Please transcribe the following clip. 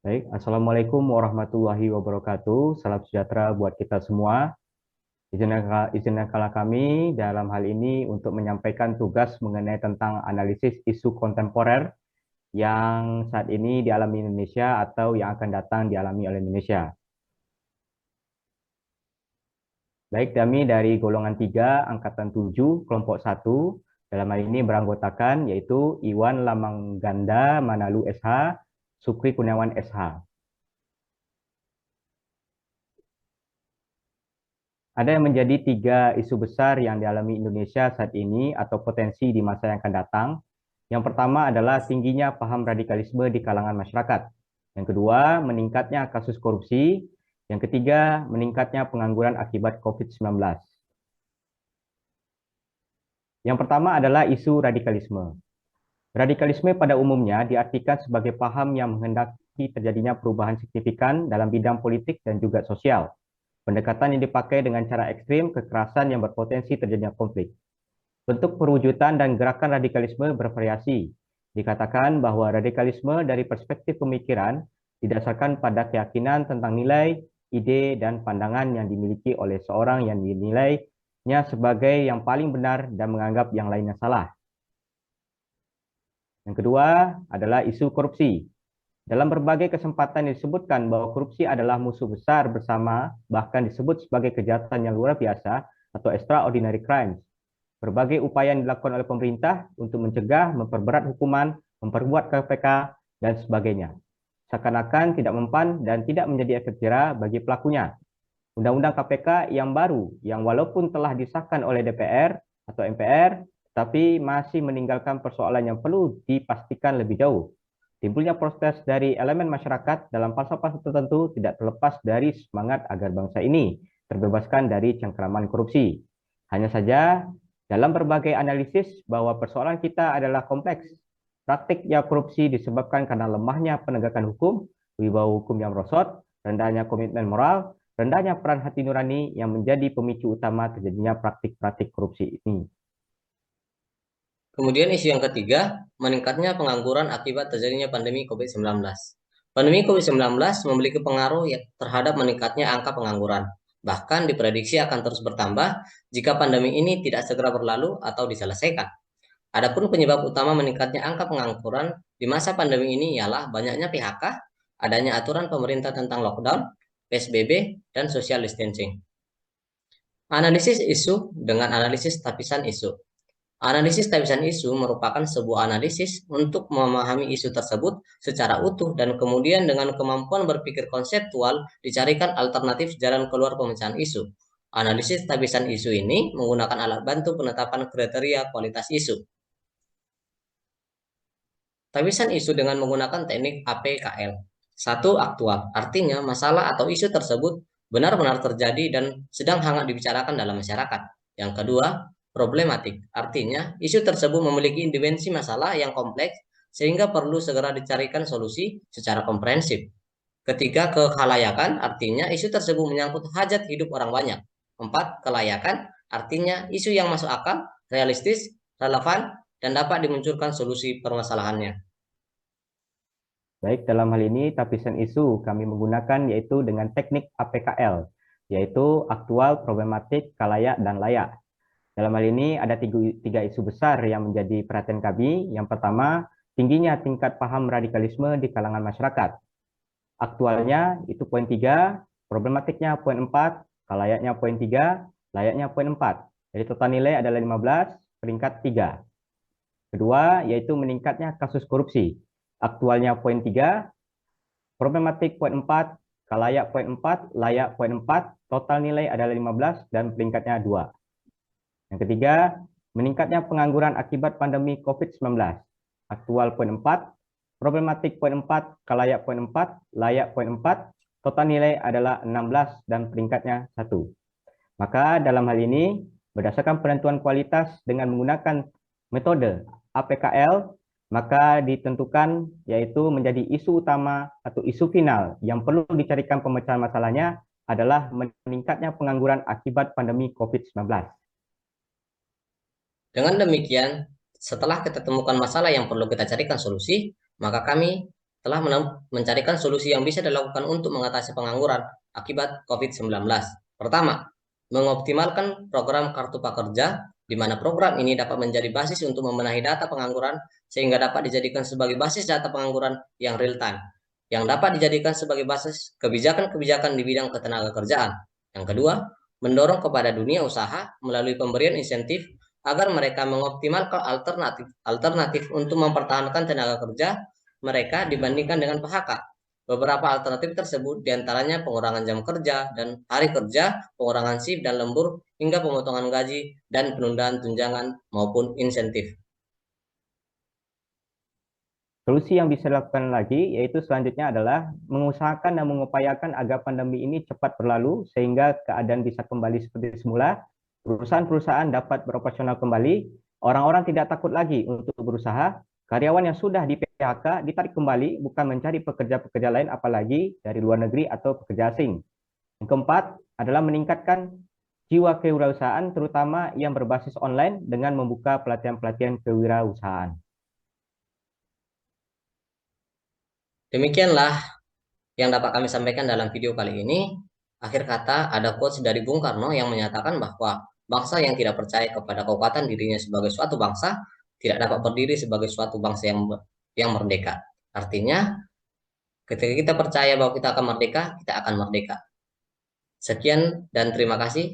Baik, Assalamualaikum warahmatullahi wabarakatuh. Salam sejahtera buat kita semua. Izinkanlah kami dalam hal ini untuk menyampaikan tugas mengenai tentang analisis isu kontemporer yang saat ini dialami Indonesia atau yang akan datang dialami oleh Indonesia. Baik, kami dari golongan 3, Angkatan 7, kelompok 1, dalam hal ini beranggotakan yaitu Iwan Lamangganda Manalu SH, Sukri Kurniawan SH. Ada yang menjadi 3 isu besar yang dialami Indonesia saat ini atau potensi di masa yang akan datang. Yang pertama adalah tingginya paham radikalisme di kalangan masyarakat. Yang kedua, meningkatnya kasus korupsi. Yang ketiga, meningkatnya pengangguran akibat COVID-19. Yang pertama adalah isu radikalisme. Radikalisme pada umumnya diartikan sebagai paham yang menghendaki terjadinya perubahan signifikan dalam bidang politik dan juga sosial. Pendekatan yang dipakai dengan cara ekstrim, kekerasan yang berpotensi terjadinya konflik. Bentuk perwujudan dan gerakan radikalisme bervariasi. Dikatakan bahwa radikalisme dari perspektif pemikiran didasarkan pada keyakinan tentang nilai, ide, dan pandangan yang dimiliki oleh seorang yang dinilainya sebagai yang paling benar dan menganggap yang lainnya salah. Yang kedua adalah isu korupsi. Dalam berbagai kesempatan disebutkan bahwa korupsi adalah musuh besar bersama, bahkan disebut sebagai kejahatan yang luar biasa atau extraordinary crimes. Berbagai upaya yang dilakukan oleh pemerintah untuk mencegah, memperberat hukuman, memperkuat KPK, dan sebagainya. Seakan-akan tidak mempan dan tidak menjadi efek jera bagi pelakunya. Undang-undang KPK yang baru, yang walaupun telah disahkan oleh DPR atau MPR, tapi masih meninggalkan persoalan yang perlu dipastikan lebih jauh. Timbulnya protes dari elemen masyarakat dalam pasal-pasal tertentu tidak terlepas dari semangat agar bangsa ini terbebaskan dari cengkraman korupsi. Hanya saja, dalam berbagai analisis bahwa persoalan kita adalah kompleks. Praktiknya korupsi disebabkan karena lemahnya penegakan hukum, wibawa hukum yang merosot, rendahnya komitmen moral, rendahnya peran hati nurani yang menjadi pemicu utama terjadinya praktik-praktik korupsi ini. Kemudian isu yang ketiga, meningkatnya pengangguran akibat terjadinya pandemi COVID-19. Pandemi COVID-19 memiliki pengaruh terhadap meningkatnya angka pengangguran. Bahkan diprediksi akan terus bertambah jika pandemi ini tidak segera berlalu atau diselesaikan. Adapun penyebab utama meningkatnya angka pengangguran di masa pandemi ini ialah banyaknya PHK, adanya aturan pemerintah tentang lockdown, PSBB, dan social distancing. Analisis isu dengan analisis tapisan isu. Analisis tapisan isu merupakan sebuah analisis untuk memahami isu tersebut secara utuh dan kemudian dengan kemampuan berpikir konseptual dicarikan alternatif jalan keluar pemecahan isu. Analisis tapisan isu ini menggunakan alat bantu penetapan kriteria kualitas isu. Tapisan isu dengan menggunakan teknik APKL. Satu, aktual, artinya masalah atau isu tersebut benar-benar terjadi dan sedang hangat dibicarakan dalam masyarakat. Yang kedua, problematik, artinya isu tersebut memiliki dimensi masalah yang kompleks sehingga perlu segera dicarikan solusi secara komprehensif. Ketiga, kekhalayakan, artinya isu tersebut menyangkut hajat hidup orang banyak. Empat, kelayakan, artinya isu yang masuk akal, realistis, relevan, dan dapat dimunculkan solusi permasalahannya. Baik, dalam hal ini tapisan isu kami menggunakan yaitu dengan teknik APKL, yaitu aktual, problematik, kalayak, dan layak. Dalam hal ini ada tiga isu besar yang menjadi perhatian kami. Yang pertama, tingginya tingkat paham radikalisme di kalangan masyarakat. Aktualnya itu poin 3, problematiknya poin 4, kalayaknya poin 3, layaknya poin 4. Jadi total nilai adalah 15, peringkat 3. Kedua, yaitu meningkatnya kasus korupsi. Aktualnya poin 3, problematik poin 4, kalayak poin 4, layak poin 4, total nilai adalah 15 dan peringkatnya 2. Yang ketiga, meningkatnya pengangguran akibat pandemi COVID-19. Aktual poin 4, problematik poin 4, kalayak poin 4, layak poin 4, total nilai adalah 16 dan peringkatnya 1. Maka dalam hal ini, berdasarkan penentuan kualitas dengan menggunakan metode APKL, maka ditentukan yaitu menjadi isu utama atau isu final yang perlu dicarikan pemecahan masalahnya adalah meningkatnya pengangguran akibat pandemi COVID-19. Dengan demikian, setelah kita temukan masalah yang perlu kita carikan solusi, maka kami telah mencarikan solusi yang bisa dilakukan untuk mengatasi pengangguran akibat COVID-19. Pertama, mengoptimalkan program Kartu Prakerja, di mana program ini dapat menjadi basis untuk membenahi data pengangguran sehingga dapat dijadikan sebagai basis data pengangguran yang real time, yang dapat dijadikan sebagai basis kebijakan-kebijakan di bidang ketenagakerjaan. Yang kedua, mendorong kepada dunia usaha melalui pemberian insentif agar mereka mengoptimalkan alternatif untuk mempertahankan tenaga kerja mereka dibandingkan dengan PHK. Beberapa alternatif tersebut diantaranya pengurangan jam kerja dan hari kerja, pengurangan shift dan lembur, hingga pemotongan gaji dan penundaan tunjangan maupun insentif. Solusi yang bisa dilakukan lagi yaitu selanjutnya adalah mengusahakan dan mengupayakan agar pandemi ini cepat berlalu sehingga keadaan bisa kembali seperti semula, perusahaan-perusahaan dapat beroperasional kembali, orang-orang tidak takut lagi untuk berusaha, karyawan yang sudah di PHK ditarik kembali bukan mencari pekerja-pekerja lain apalagi dari luar negeri atau pekerja asing. Yang keempat adalah meningkatkan jiwa kewirausahaan terutama yang berbasis online dengan membuka pelatihan-pelatihan kewirausahaan. Demikianlah yang dapat kami sampaikan dalam video kali ini. Akhir kata, ada quotes dari Bung Karno yang menyatakan bahwa bangsa yang tidak percaya kepada kekuatan dirinya sebagai suatu bangsa tidak dapat berdiri sebagai suatu bangsa yang merdeka. Artinya, ketika kita percaya bahwa kita akan merdeka, kita akan merdeka. Sekian dan terima kasih.